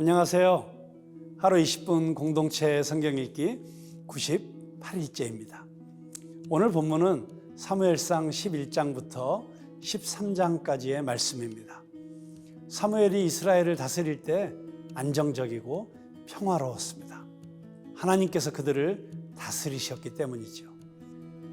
안녕하세요. 하루 20분 공동체 성경 읽기 98일째입니다. 오늘 본문은 사무엘상 11장부터 13장까지의 말씀입니다. 사무엘이 이스라엘을 다스릴 때 안정적이고 평화로웠습니다. 하나님께서 그들을 다스리셨기 때문이죠.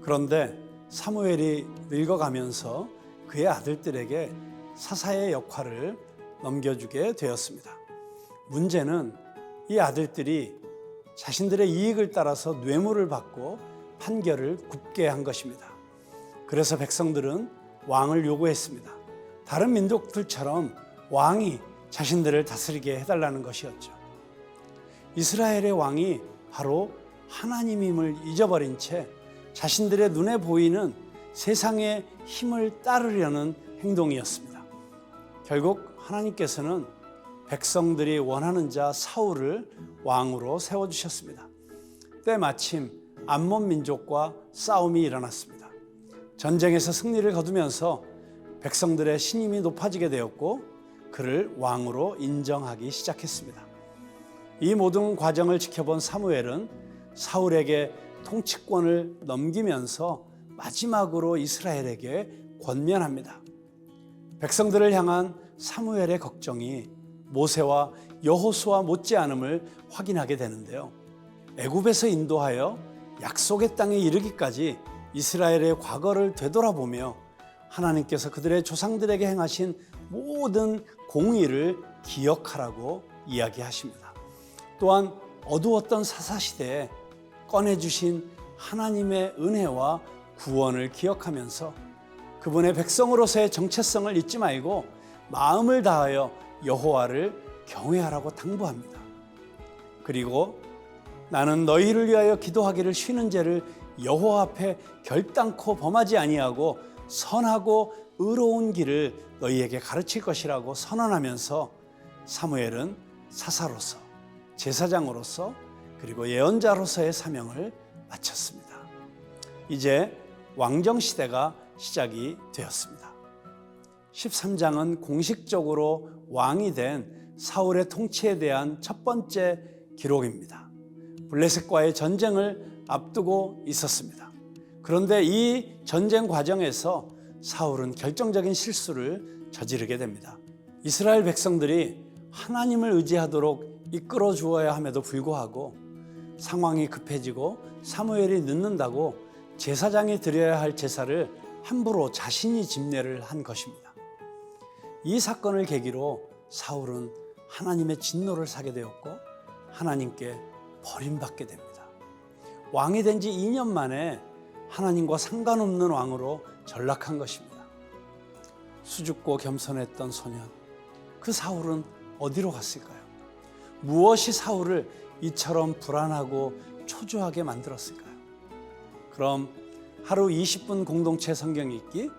그런데 사무엘이 늙어가면서 그의 아들들에게 사사의 역할을 넘겨주게 되었습니다. 문제는 이 아들들이 자신들의 이익을 따라서 뇌물을 받고 판결을 굽게 한 것입니다. 그래서 백성들은 왕을 요구했습니다. 다른 민족들처럼 왕이 자신들을 다스리게 해달라는 것이었죠. 이스라엘의 왕이 바로 하나님임을 잊어버린 채 자신들의 눈에 보이는 세상의 힘을 따르려는 행동이었습니다. 결국 하나님께서는 백성들이 원하는 자 사울을 왕으로 세워주셨습니다. 때마침 암몬 민족과 싸움이 일어났습니다. 전쟁에서 승리를 거두면서 백성들의 신임이 높아지게 되었고 그를 왕으로 인정하기 시작했습니다. 이 모든 과정을 지켜본 사무엘은 사울에게 통치권을 넘기면서 마지막으로 이스라엘에게 권면합니다. 백성들을 향한 사무엘의 걱정이 모세와 여호수아 못지않음을 확인하게 되는데요. 애굽에서 인도하여 약속의 땅에 이르기까지 이스라엘의 과거를 되돌아보며 하나님께서 그들의 조상들에게 행하신 모든 공의를 기억하라고 이야기하십니다. 또한 어두웠던 사사시대에 꺼내주신 하나님의 은혜와 구원을 기억하면서 그분의 백성으로서의 정체성을 잊지 말고 마음을 다하여 여호와를 경외하라고 당부합니다. 그리고 나는 너희를 위하여 기도하기를 쉬는 죄를 여호와 앞에 결단코 범하지 아니하고 선하고 의로운 길을 너희에게 가르칠 것이라고 선언하면서 사무엘은 사사로서, 제사장으로서, 그리고 예언자로서의 사명을 마쳤습니다. 이제 왕정시대가 시작이 되었습니다. 13장은 공식적으로 왕이 된 사울의 통치에 대한 첫 번째 기록입니다. 블레셋과의 전쟁을 앞두고 있었습니다. 그런데 이 전쟁 과정에서 사울은 결정적인 실수를 저지르게 됩니다. 이스라엘 백성들이 하나님을 의지하도록 이끌어 주어야 함에도 불구하고 상황이 급해지고 사무엘이 늦는다고 제사장이 드려야 할 제사를 함부로 자신이 집례를 한 것입니다. 이 사건을 계기로 사울은 하나님의 진노를 사게 되었고 하나님께 버림받게 됩니다. 왕이 된 지 2년 만에 하나님과 상관없는 왕으로 전락한 것입니다. 수줍고 겸손했던 소년, 그 사울은 어디로 갔을까요? 무엇이 사울을 이처럼 불안하고 초조하게 만들었을까요? 그럼 하루 20분 공동체 성경 읽기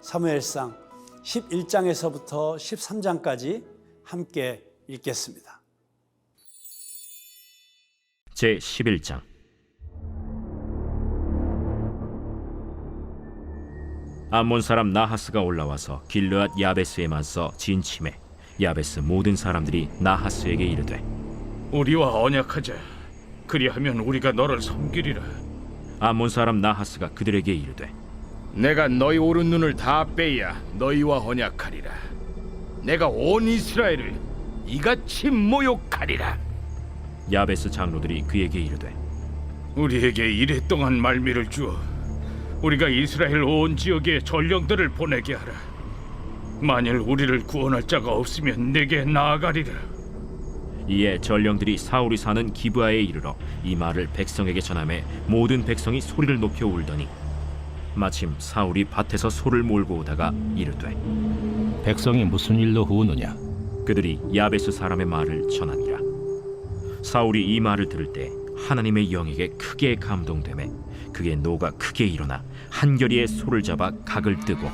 사무엘상 11장에서부터 13장까지 함께 읽겠습니다. 제11장. 암몬 사람 나하스가 올라와서 길르앗 야베스에 맞서 진침해 야베스 모든 사람들이 나하스에게 이르되 우리와 언약하자. 그리하면 우리가 너를 섬기리라. 암몬 사람 나하스가 그들에게 이르되 내가 너희 오른 눈을 다 빼야 너희와 언약하리라. 내가 온 이스라엘을 이같이 모욕하리라. 야베스 장로들이 그에게 이르되 우리에게 이래 동안 말미를 주어 우리가 이스라엘 온 지역에 전령들을 보내게 하라. 만일 우리를 구원할 자가 없으면 내게 나아가리라. 이에 전령들이 사울이 사는 기브아에 이르러 이 말을 백성에게 전하매 모든 백성이 소리를 높여 울더니 마침 사울이 밭에서 소를 몰고 오다가 이르되 백성이 무슨 일로 우느냐? 그들이 야베스 사람의 말을 전하니라. 사울이 이 말을 들을 때 하나님의 영에게 크게 감동되매 그의 노가 크게 일어나 한결이의 소를 잡아 각을 뜨고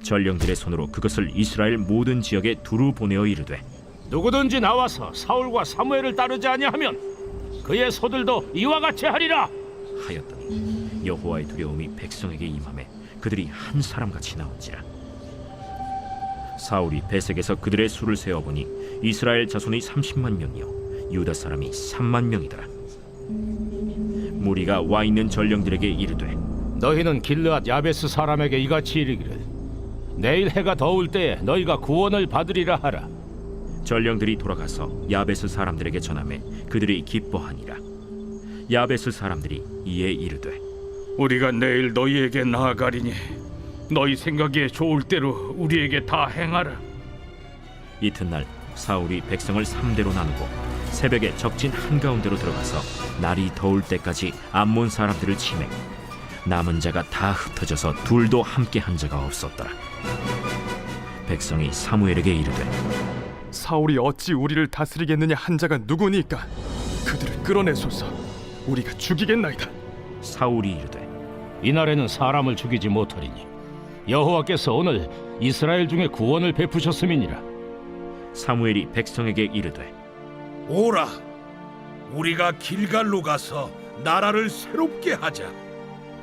전령들의 손으로 그것을 이스라엘 모든 지역에 두루 보내어 이르되 누구든지 나와서 사울과 사무엘을 따르지 아니하면 그의 소들도 이와 같이 하리라 하였더니 여호와의 두려움이 백성에게 임하매 그들이 한 사람같이 나온지라. 사울이 베색에서 그들의 수를 세어보니 이스라엘 자손이 30만 명이요 유다 사람이 3만 명이더라. 무리가 와 있는 전령들에게 이르되 너희는 길르앗 야베스 사람에게 이같이 이르기를 내일 해가 더울 때에 너희가 구원을 받으리라 하라. 전령들이 돌아가서 야베스 사람들에게 전하매 그들이 기뻐하니라. 야베스 사람들이 이에 이르되 우리가 내일 너희에게 나아가리니 너희 생각에 좋을 대로 우리에게 다 행하라. 이튿날 사울이 백성을 3대로 나누고 새벽에 적진 한가운데로 들어가서 날이 더울 때까지 암몬 사람들을 치매 남은 자가 다 흩어져서 둘도 함께 한 자가 없었더라. 백성이 사무엘에게 이르되 사울이 어찌 우리를 다스리겠느냐 한 자가 누구니까 그들을 끌어내소서. 우리가 죽이겠나이다. 사울이 이르되 이날에는 사람을 죽이지 못하리니 여호와께서 오늘 이스라엘 중에 구원을 베푸셨음이니라. 사무엘이 백성에게 이르되 오라, 우리가 길갈로 가서 나라를 새롭게 하자.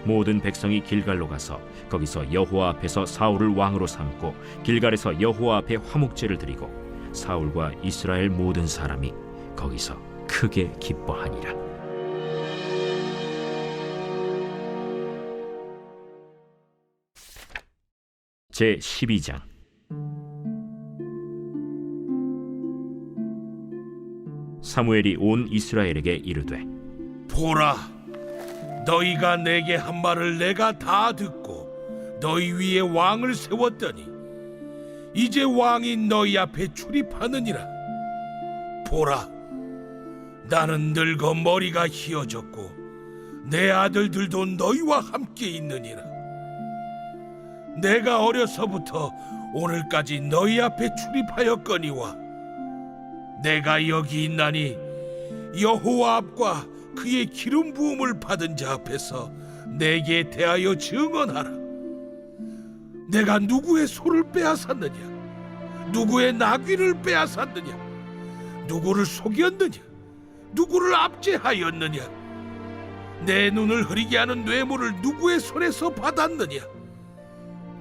모든 백성이 길갈로 가서 거기서 여호와 앞에서 사울을 왕으로 삼고 길갈에서 여호와 앞에 화목제를 드리고 사울과 이스라엘 모든 사람이 거기서 크게 기뻐하니라. 제 12장. 사무엘이 온 이스라엘에게 이르되 보라, 너희가 내게 한 말을 내가 다 듣고 너희 위에 왕을 세웠더니 이제 왕이 너희 앞에 출입하느니라. 보라, 나는 늙어 머리가 희어졌고 내 아들들도 너희와 함께 있느니라. 내가 어려서부터 오늘까지 너희 앞에 출입하였거니와 내가 여기 있나니 여호와 앞과 그의 기름 부음을 받은 자 앞에서 내게 대하여 증언하라. 내가 누구의 소를 빼앗았느냐? 누구의 나귀를 빼앗았느냐? 누구를 속였느냐? 누구를 압제하였느냐? 내 눈을 흐리게 하는 뇌물을 누구의 손에서 받았느냐?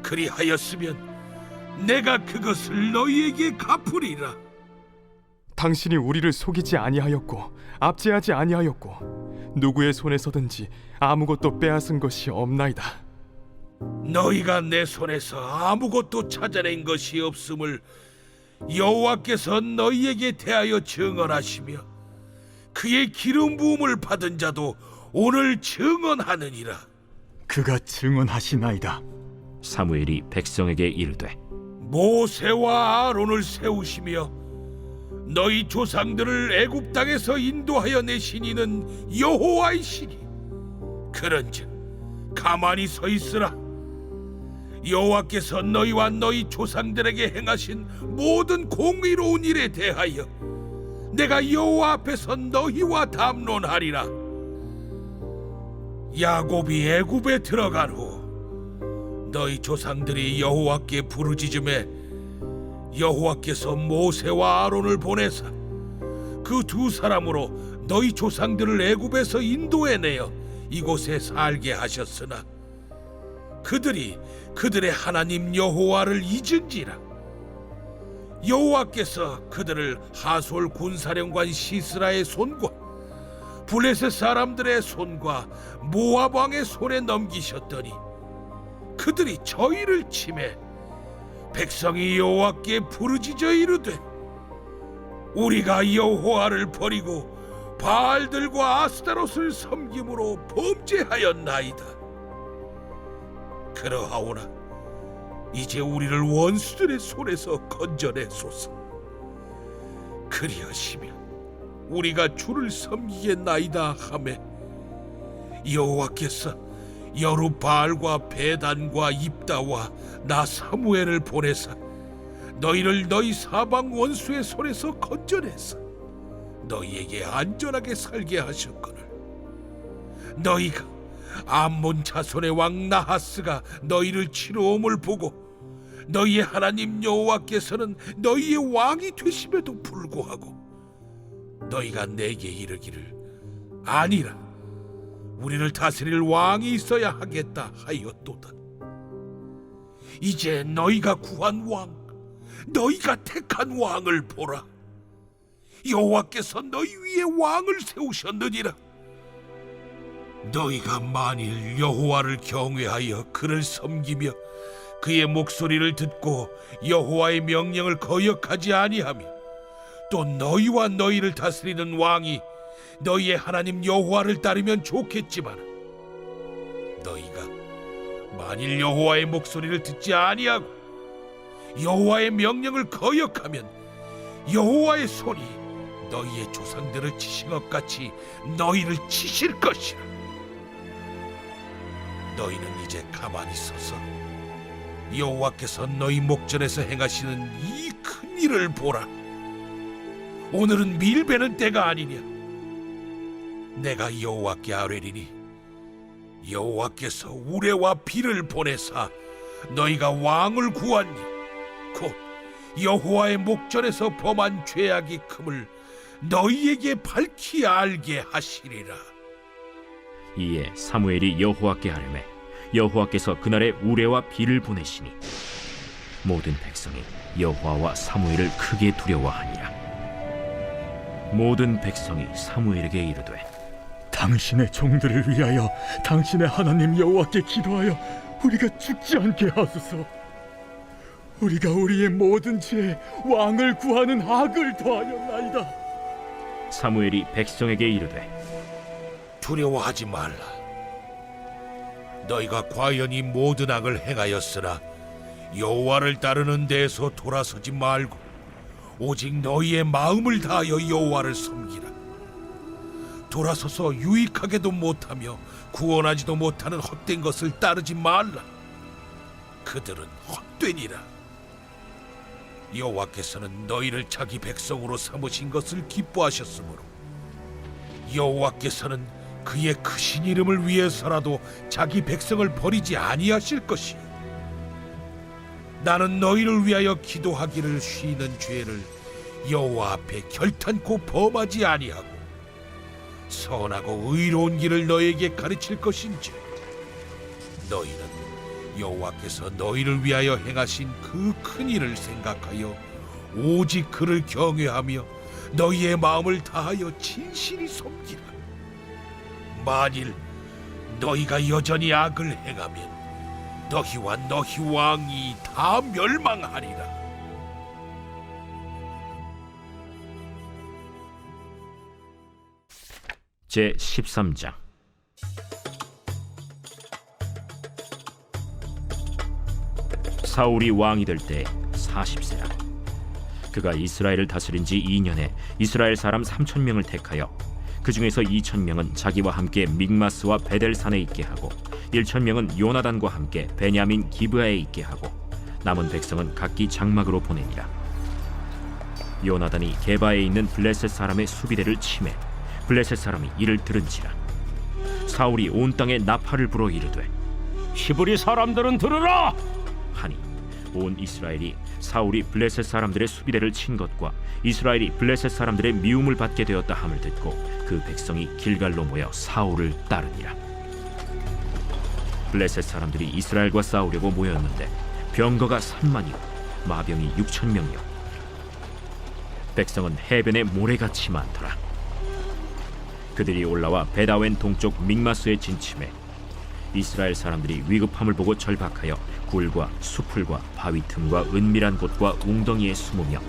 그리하였으면 내가 그것을 너희에게 갚으리라. 당신이 우리를 속이지 아니하였고 압제하지 아니하였고 누구의 손에서든지 아무것도 빼앗은 것이 없나이다. 너희가 내 손에서 아무것도 찾아낸 것이 없음을 여호와께서 너희에게 대하여 증언하시며 그의 기름 부음을 받은 자도 오늘 증언하느니라. 그가 증언하시나이다. 사무엘이 백성에게 이르되 모세와 아론을 세우시며 너희 조상들을 애굽 땅에서 인도하여 내신 이는 여호와이시니 그런즉 가만히 서 있으라. 여호와께서 너희와 너희 조상들에게 행하신 모든 공의로운 일에 대하여 내가 여호와 앞에서 너희와 담론하리라. 야곱이 애굽에 들어간 후 너희 조상들이 여호와께 부르짖음에 여호와께서 모세와 아론을 보내사 그 두 사람으로 너희 조상들을 애굽에서 인도해내어 이곳에 살게 하셨으나 그들이 그들의 하나님 여호와를 잊은지라. 여호와께서 그들을 하솔 군사령관 시스라의 손과 블레셋 사람들의 손과 모압 왕의 손에 넘기셨더니 그들이 저희를 치매 백성이 여호와께 부르짖어 이르되 우리가 여호와를 버리고 바알들과 아스타롯을 섬김으로 범죄하였나이다. 그러하오나 이제 우리를 원수들의 손에서 건져내소서. 그리하시면 우리가 주를 섬기겠나이다 하매 여호와께서 여룻바알과 베단과 입다와 나 사무엘을 보내사 너희를 너희 사방 원수의 손에서 건져내서 너희에게 안전하게 살게 하셨거늘 너희가 암몬 자손의 왕 나하스가 너희를 치러옴을 보고 너희의 하나님 여호와께서는 너희의 왕이 되심에도 불구하고 너희가 내게 이르기를 아니라 우리를 다스릴 왕이 있어야 하겠다 하였도다. 이제 너희가 구한 왕, 너희가 택한 왕을 보라. 여호와께서 너희 위에 왕을 세우셨느니라. 너희가 만일 여호와를 경외하여 그를 섬기며 그의 목소리를 듣고 여호와의 명령을 거역하지 아니하며 또 너희와 너희를 다스리는 왕이 너희의 하나님 여호와를 따르면 좋겠지만 너희가 만일 여호와의 목소리를 듣지 아니하고 여호와의 명령을 거역하면 여호와의 손이 너희의 조상들을 치신 것 같이 너희를 치실 것이라. 너희는 이제 가만히 서서 여호와께서 너희 목전에서 행하시는 이 큰 일을 보라. 오늘은 밀베는 때가 아니냐. 내가 여호와께 아뢰리니 여호와께서 우레와 비를 보내사 너희가 왕을 구하니 곧 여호와의 목전에서 범한 죄악이 큼을 너희에게 밝히 알게 하시리라. 이에 사무엘이 여호와께 아뢰매 여호와께서 그날에 우레와 비를 보내시니 모든 백성이 여호와와 사무엘을 크게 두려워하니라. 모든 백성이 사무엘에게 이르되 당신의 종들을 위하여 당신의 하나님 여호와께 기도하여 우리가 죽지 않게 하소서. 우리가 우리의 모든 죄에 왕을 구하는 악을 더하였나이다. 사무엘이 백성에게 이르되 두려워하지 말라. 너희가 과연히 모든 악을 행하였으나 여호와를 따르는 데에서 돌아서지 말고 오직 너희의 마음을 다하여 여호와를 섬기라. 돌아서서 유익하게도 못하며 구원하지도 못하는 헛된 것을 따르지 말라. 그들은 헛되니라. 여호와께서는 너희를 자기 백성으로 삼으신 것을 기뻐하셨으므로 여호와께서는 그의 크신 이름을 위해서라도 자기 백성을 버리지 아니하실 것이요. 나는 너희를 위하여 기도하기를 쉬는 죄를 여호와 앞에 결탄코 범하지 아니하고 선하고 의로운 길을 너희에게 가르칠 것인지 너희는 여호와께서 너희를 위하여 행하신 그 큰 일을 생각하여 오직 그를 경외하며 너희의 마음을 다하여 진실이 섬기라. 만일 너희가 여전히 악을 행하면 너희와 너희 왕이 다 멸망하리라. 제 13장. 사울이 왕이 될 때 40세라. 그가 이스라엘을 다스린 지 2년에 이스라엘 사람 3,000명을 택하여 그 중에서 2,000명은 자기와 함께 믹마스와 베델산에 있게 하고 1,000명은 요나단과 함께 베냐민 기브아에 있게 하고 남은 백성은 각기 장막으로 보내니라. 요나단이 게바에 있는 블레셋 사람의 수비대를 치매 블레셋 사람이 이를 들은지라. 사울이 온 땅에 나팔을 불어 이르되 히브리 사람들은 들으라. 하니 온 이스라엘이 사울이 블레셋 사람들의 수비대를 친 것과 이스라엘이 블레셋 사람들의 미움을 받게 되었다 함을 듣고 그 백성이 길갈로 모여 사울을 따르니라. 블레셋 사람들이 이스라엘과 싸우려고 모였는데 병거가 3만이요 마병이 6,000명이요 백성은 해변에 모래같이 많더라. 그들이 올라와 베다웬 동쪽 믹마스에 진침해 이스라엘 사람들이 위급함을 보고 절박하여 굴과 수풀과 바위 틈과 은밀한 곳과 웅덩이에 숨으며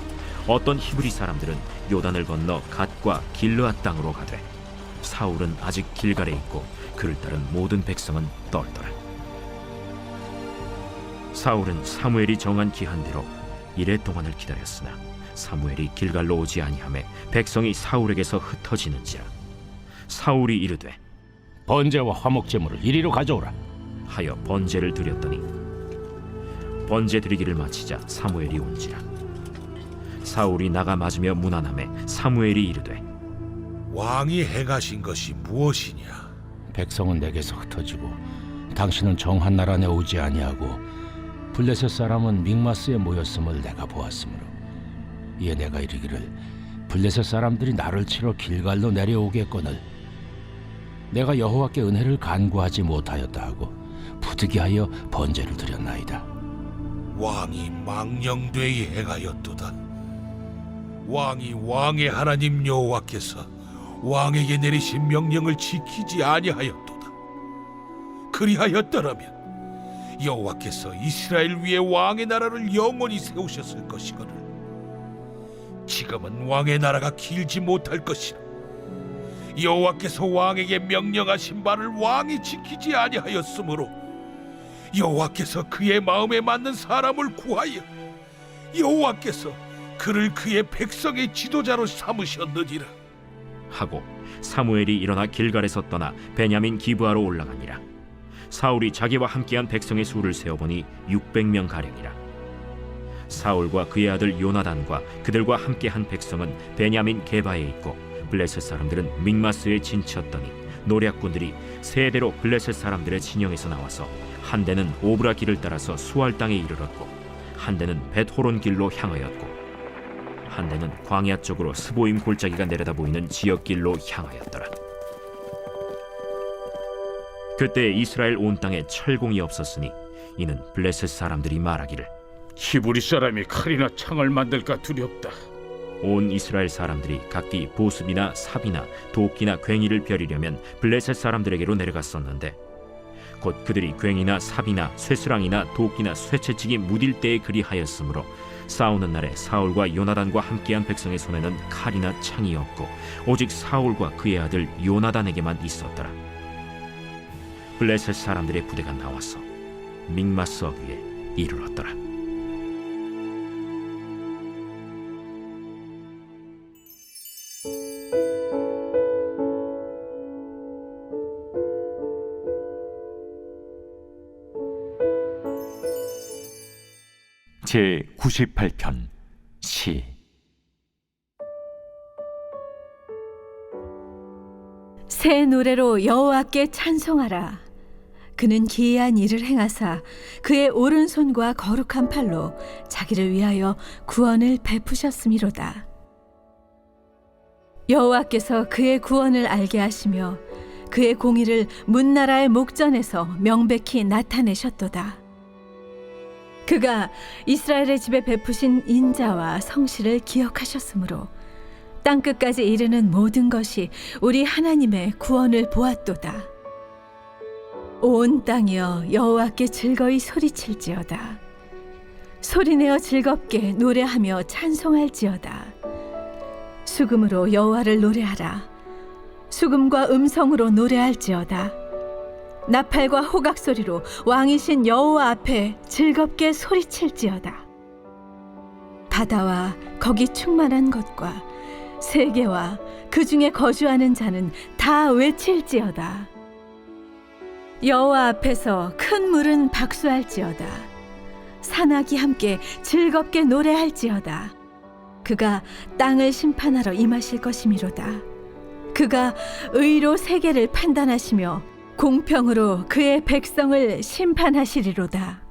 어떤 히브리 사람들은 요단을 건너 갓과 길르앗 땅으로 가되 사울은 아직 길갈에 있고 그를 따른 모든 백성은 떨더라. 사울은 사무엘이 정한 기한대로 이레 동안을 기다렸으나 사무엘이 길갈로 오지 아니하매 백성이 사울에게서 흩어지는지라. 사울이 이르되 번제와 화목제물을 이리로 가져오라 하여 번제를 드렸더니 번제 드리기를 마치자 사무엘이 온지라. 사울이 나가 맞으며 문안하매 사무엘이 이르되 왕이 행하신 것이 무엇이냐? 백성은 내게서 흩어지고 당신은 정한 나라 내 오지 아니하고 블레셋 사람은 믹마스에 모였음을 내가 보았으므로 이에 내가 이르기를 블레셋 사람들이 나를 치러 길갈로 내려오겠거늘 내가 여호와께 은혜를 간구하지 못하였다 하고 부득이하여 번제를 드렸나이다. 왕이 망령되이 행하였도다. 왕이 왕의 하나님 여호와께서 왕에게 내리신 명령을 지키지 아니하였도다. 그리하였더라면 여호와께서 이스라엘 위에 왕의 나라를 영원히 세우셨을 것이거늘 지금은 왕의 나라가 길지 못할 것이라. 여호와께서 왕에게 명령하신 바를 왕이 지키지 아니하였으므로 여호와께서 그의 마음에 맞는 사람을 구하여 여호와께서 그를 그의 백성의 지도자로 삼으셨느니라. 하고 사무엘이 일어나 길갈에서 떠나 베냐민 기브아로 올라가니라. 사울이 자기와 함께한 백성의 수를 세어보니 600명 가량이라. 사울과 그의 아들 요나단과 그들과 함께한 백성은 베냐민 게바에 있고 블레셋 사람들은 믹마스에 진쳤더니 노략군들이 세 대로 블레셋 사람들의 진영에서 나와서 한 대는 오브라 길을 따라서 수알 땅에 이르렀고 한 대는 벳호론 길로 향하였고 한 대는 광야 쪽으로 스보임 골짜기가 내려다 보이는 지역길로 향하였더라. 그때 이스라엘 온 땅에 철공이 없었으니 이는 블레셋 사람들이 말하기를 히브리 사람이 칼이나 창을 만들까 두렵다. 온 이스라엘 사람들이 각기 보습이나 삽이나 도끼나 괭이를 벼리려면 블레셋 사람들에게로 내려갔었는데 곧 그들이 괭이나 삽이나 쇠스랑이나 도끼나 쇠채찍이 무딜 때에 그리하였으므로 싸우는 날에 사울과 요나단과 함께한 백성의 손에는 칼이나 창이 없고 오직 사울과 그의 아들 요나단에게만 있었더라. 블레셋 사람들의 부대가 나와서 믹마스 어귀에 이르렀더라. 제 98편 시. 새 노래로 여호와께 찬송하라. 그는 기이한 일을 행하사 그의 오른손과 거룩한 팔로 자기를 위하여 구원을 베푸셨음이로다. 여호와께서 그의 구원을 알게 하시며 그의 공의를 문나라의 목전에서 명백히 나타내셨도다. 그가 이스라엘의 집에 베푸신 인자와 성실을 기억하셨으므로 땅끝까지 이르는 모든 것이 우리 하나님의 구원을 보았도다. 온 땅이여 여호와께 즐거이 소리칠지어다. 소리내어 즐겁게 노래하며 찬송할지어다. 수금으로 여호와를 노래하라. 수금과 음성으로 노래할지어다. 나팔과 호각 소리로 왕이신 여호와 앞에 즐겁게 소리칠지어다. 바다와 거기 충만한 것과 세계와 그 중에 거주하는 자는 다 외칠지어다. 여호와 앞에서 큰 물은 박수할지어다. 산악이 함께 즐겁게 노래할지어다. 그가 땅을 심판하러 임하실 것이미로다. 그가 의로 세계를 판단하시며 공평으로 그의 백성을 심판하시리로다.